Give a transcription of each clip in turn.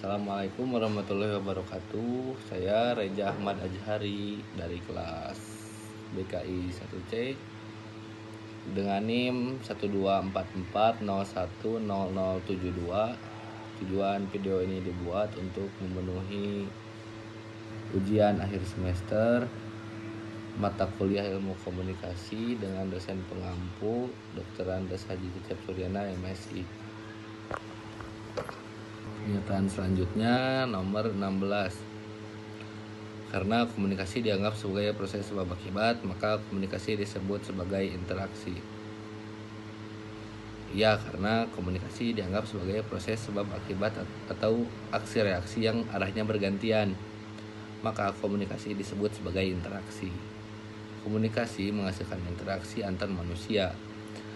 Assalamualaikum warahmatullahi wabarakatuh. Saya Reza Ahmad Ajhari dari kelas BKI 1C dengan NIM 12440100072. Tujuan video ini dibuat untuk memenuhi ujian akhir semester mata kuliah ilmu komunikasi dengan dosen pengampu Dr. Andes Haji Cecep Suryana MSI. Pernyataan selanjutnya nomor 16. Karena komunikasi dianggap sebagai proses sebab akibat, maka komunikasi disebut sebagai interaksi. Ya, karena komunikasi dianggap sebagai proses sebab akibat atau aksi reaksi yang arahnya bergantian, maka komunikasi disebut sebagai interaksi. Komunikasi menghasilkan interaksi antar manusia.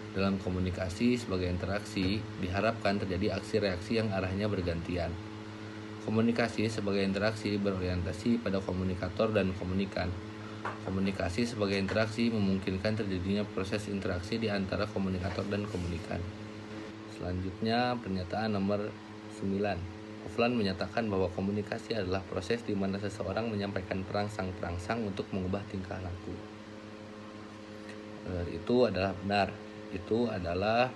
Dalam komunikasi sebagai interaksi, diharapkan terjadi aksi reaksi yang arahnya bergantian. Komunikasi sebagai interaksi berorientasi pada komunikator dan komunikan. Komunikasi sebagai interaksi memungkinkan terjadinya proses interaksi di antara komunikator dan komunikan. Selanjutnya, pernyataan nomor 9. Hoffman menyatakan bahwa komunikasi adalah proses di mana seseorang menyampaikan perangsang-perangsang untuk mengubah tingkah laku. Itu adalah benar. Itu adalah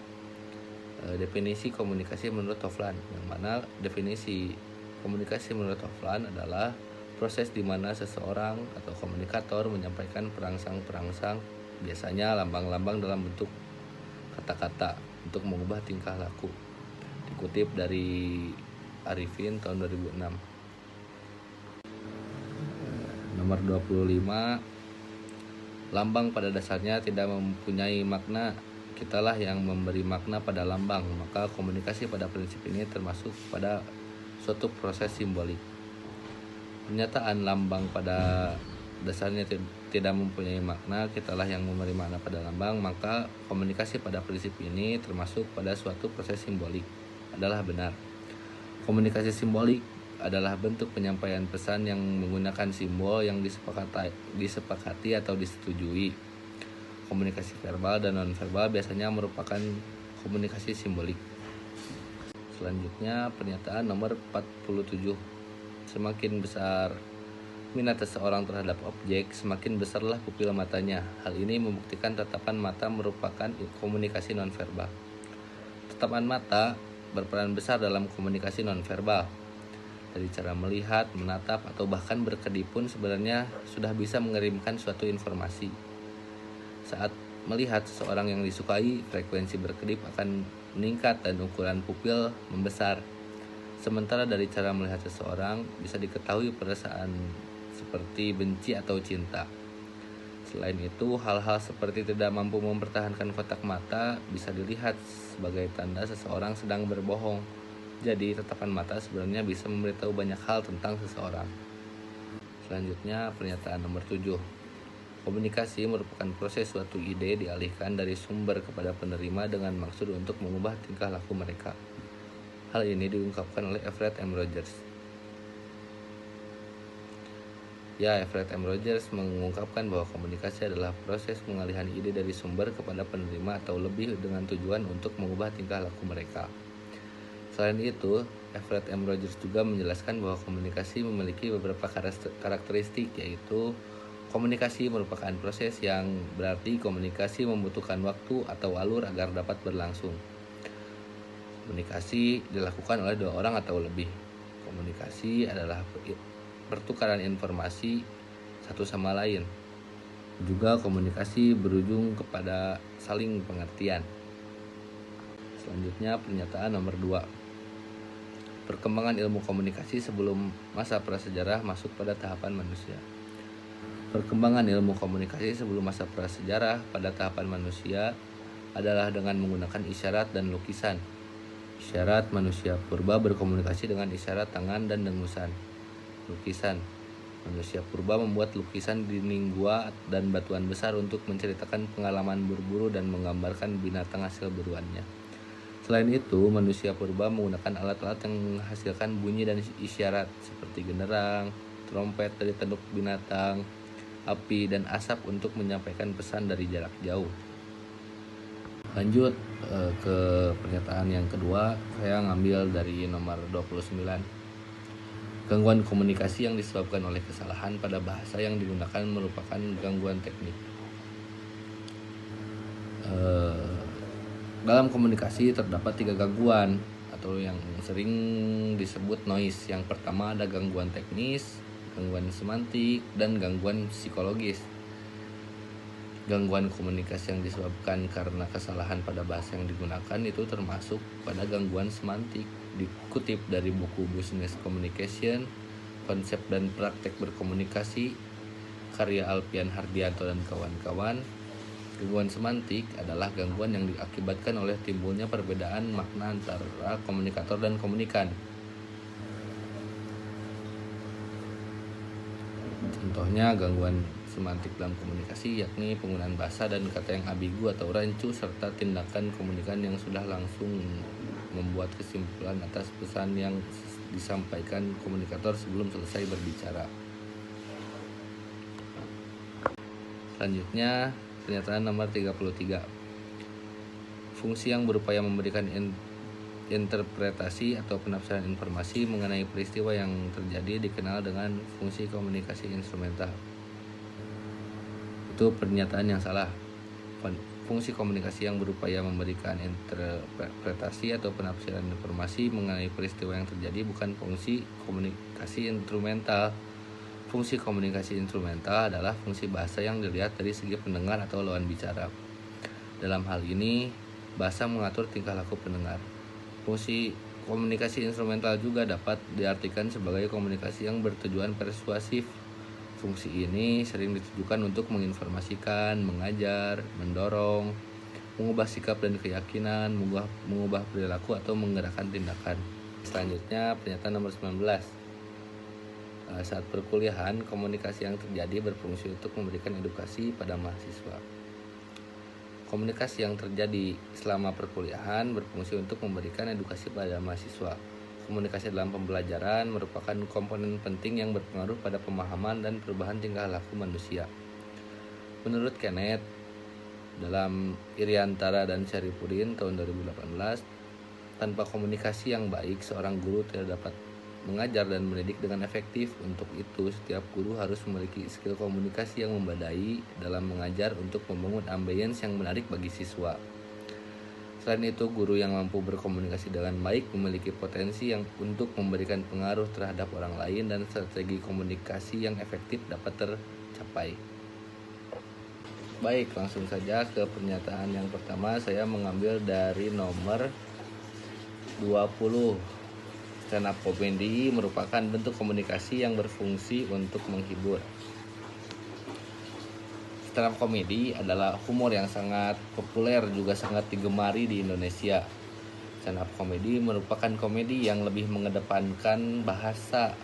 definisi komunikasi menurut Hoffman, yang mana definisi komunikasi menurut Hoffman adalah proses di mana seseorang atau komunikator menyampaikan perangsang-perangsang, biasanya lambang-lambang dalam bentuk kata-kata untuk mengubah tingkah laku. Dikutip dari Arifin tahun 2006. Nomor 25. Lambang pada dasarnya tidak mempunyai makna. Kitalah yang memberi makna pada lambang, maka komunikasi pada prinsip ini termasuk pada suatu proses simbolik. Pernyataan lambang pada dasarnya tidak mempunyai makna, kitalah yang memberi makna pada lambang, maka komunikasi pada prinsip ini termasuk pada suatu proses simbolik adalah benar. Komunikasi simbolik adalah bentuk penyampaian pesan yang menggunakan simbol yang disepakati atau disetujui. Komunikasi verbal dan nonverbal biasanya merupakan komunikasi simbolik. Selanjutnya, pernyataan nomor 47. Semakin besar minat seseorang terhadap objek, semakin besarlah pupil matanya. Hal ini membuktikan tatapan mata merupakan komunikasi nonverbal. Tatapan mata berperan besar dalam komunikasi nonverbal. Dari cara melihat, menatap, atau bahkan berkedip pun sebenarnya sudah bisa mengirimkan suatu informasi. Saat melihat seseorang yang disukai, frekuensi berkedip akan meningkat dan ukuran pupil membesar. Sementara dari cara melihat seseorang bisa diketahui perasaan seperti benci atau cinta. Selain itu, hal-hal seperti tidak mampu mempertahankan kotak mata bisa dilihat sebagai tanda seseorang sedang berbohong. Jadi, tatapan mata sebenarnya bisa memberitahu banyak hal tentang seseorang. Selanjutnya, pernyataan nomor 7. Komunikasi merupakan proses suatu ide dialihkan dari sumber kepada penerima dengan maksud untuk mengubah tingkah laku mereka. Hal ini diungkapkan oleh Everett M. Rogers. Everett M. Rogers mengungkapkan bahwa komunikasi adalah proses pengalihan ide dari sumber kepada penerima atau lebih dengan tujuan untuk mengubah tingkah laku mereka. Selain itu, Everett M. Rogers juga menjelaskan bahwa komunikasi memiliki beberapa karakteristik, yaitu komunikasi merupakan proses yang berarti komunikasi membutuhkan waktu atau alur agar dapat berlangsung. Komunikasi dilakukan oleh dua orang atau lebih. Komunikasi adalah pertukaran informasi satu sama lain. Juga komunikasi berujung kepada saling pengertian. Selanjutnya, pernyataan nomor 2. Perkembangan ilmu komunikasi sebelum masa prasejarah masuk pada tahapan manusia. Perkembangan ilmu komunikasi sebelum masa prasejarah pada tahapan manusia adalah dengan menggunakan isyarat dan lukisan. Isyarat manusia purba berkomunikasi dengan isyarat tangan dan dengusan. Lukisan. Manusia purba membuat lukisan dinding gua dan batuan besar untuk menceritakan pengalaman berburu dan menggambarkan binatang hasil buruannya. Selain itu, manusia purba menggunakan alat-alat yang menghasilkan bunyi dan isyarat seperti genderang, trompet dari tanduk binatang, api, dan asap untuk menyampaikan pesan dari jarak jauh. Lanjut ke pernyataan yang kedua, saya ngambil dari nomor 29. Gangguan komunikasi yang disebabkan oleh kesalahan pada bahasa yang digunakan merupakan gangguan teknik. Dalam komunikasi terdapat 3 gangguan atau yang sering disebut noise. Yang pertama ada gangguan teknis, gangguan semantik, dan gangguan psikologis. Gangguan komunikasi yang disebabkan karena kesalahan pada bahasa yang digunakan itu termasuk pada gangguan semantik. Dikutip dari buku Business Communication, Konsep dan Praktek Berkomunikasi, karya Alfian Hardianto dan kawan-kawan. Gangguan semantik adalah gangguan yang diakibatkan oleh timbulnya perbedaan makna antara komunikator dan komunikan. Contohnya gangguan semantik dalam komunikasi yakni penggunaan bahasa dan kata yang ambigu atau rancu serta tindakan komunikan yang sudah langsung membuat kesimpulan atas pesan yang disampaikan komunikator sebelum selesai berbicara. Selanjutnya, pernyataan nomor 33. Fungsi yang berupaya memberikan interpretasi atau penafsiran informasi mengenai peristiwa yang terjadi dikenal dengan fungsi komunikasi instrumental. Itu pernyataan yang salah. Fungsi komunikasi yang berupaya memberikan interpretasi atau penafsiran informasi mengenai peristiwa yang terjadi bukan fungsi komunikasi instrumental. Fungsi komunikasi instrumental adalah fungsi bahasa yang dilihat dari segi pendengar atau lawan bicara. Dalam hal ini, bahasa mengatur tingkah laku pendengar. Fungsi komunikasi instrumental juga dapat diartikan sebagai komunikasi yang bertujuan persuasif. Fungsi ini sering ditujukan untuk menginformasikan, mengajar, mendorong, mengubah sikap dan keyakinan, mengubah perilaku atau menggerakkan tindakan. Selanjutnya, pernyataan nomor 19. Saat perkuliahan, komunikasi yang terjadi berfungsi untuk memberikan edukasi pada mahasiswa. Komunikasi yang terjadi selama perkuliahan berfungsi untuk memberikan edukasi pada mahasiswa. Komunikasi dalam pembelajaran merupakan komponen penting yang berpengaruh pada pemahaman dan perubahan tingkah laku manusia. Menurut Kenneth, dalam Iriantara dan Syarifudin tahun 2018, tanpa komunikasi yang baik, seorang guru tidak dapat mengajar dan mendidik dengan efektif. Untuk itu, setiap guru harus memiliki skill komunikasi yang memadai dalam mengajar untuk membangun ambience yang menarik bagi siswa. Selain itu, guru yang mampu berkomunikasi dengan baik memiliki potensi yang untuk memberikan pengaruh terhadap orang lain dan strategi komunikasi yang efektif dapat tercapai. Baik, langsung saja ke pernyataan yang pertama. Saya mengambil dari nomor 20. Stand up comedy merupakan bentuk komunikasi yang berfungsi untuk menghibur. Stand up comedy adalah humor yang sangat populer juga sangat digemari di Indonesia. Stand up comedy merupakan komedi yang lebih mengedepankan bahasa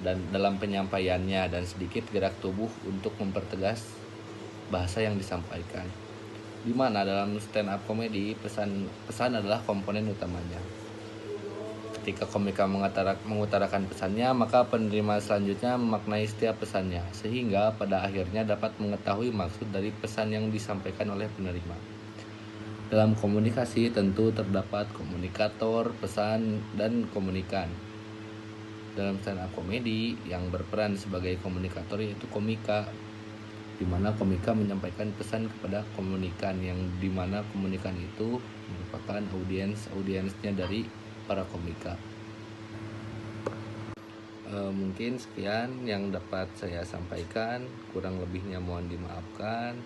dan dalam penyampaiannya dan sedikit gerak tubuh untuk mempertegas bahasa yang disampaikan. Di mana dalam stand up comedy pesan adalah komponen utamanya. Ketika komika mengutarakan pesannya, maka penerima selanjutnya memaknai setiap pesannya, sehingga pada akhirnya dapat mengetahui maksud dari pesan yang disampaikan oleh penerima. Dalam komunikasi tentu terdapat komunikator, pesan, dan komunikan. Dalam stand up comedy yang berperan sebagai komunikator yaitu komika, di mana komika menyampaikan pesan kepada komunikan, yang di mana komunikan itu merupakan audiensnya dari para komika. Mungkin sekian yang dapat saya sampaikan, kurang lebihnya mohon dimaafkan.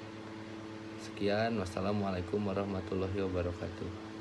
Sekian, wassalamualaikum warahmatullahi wabarakatuh.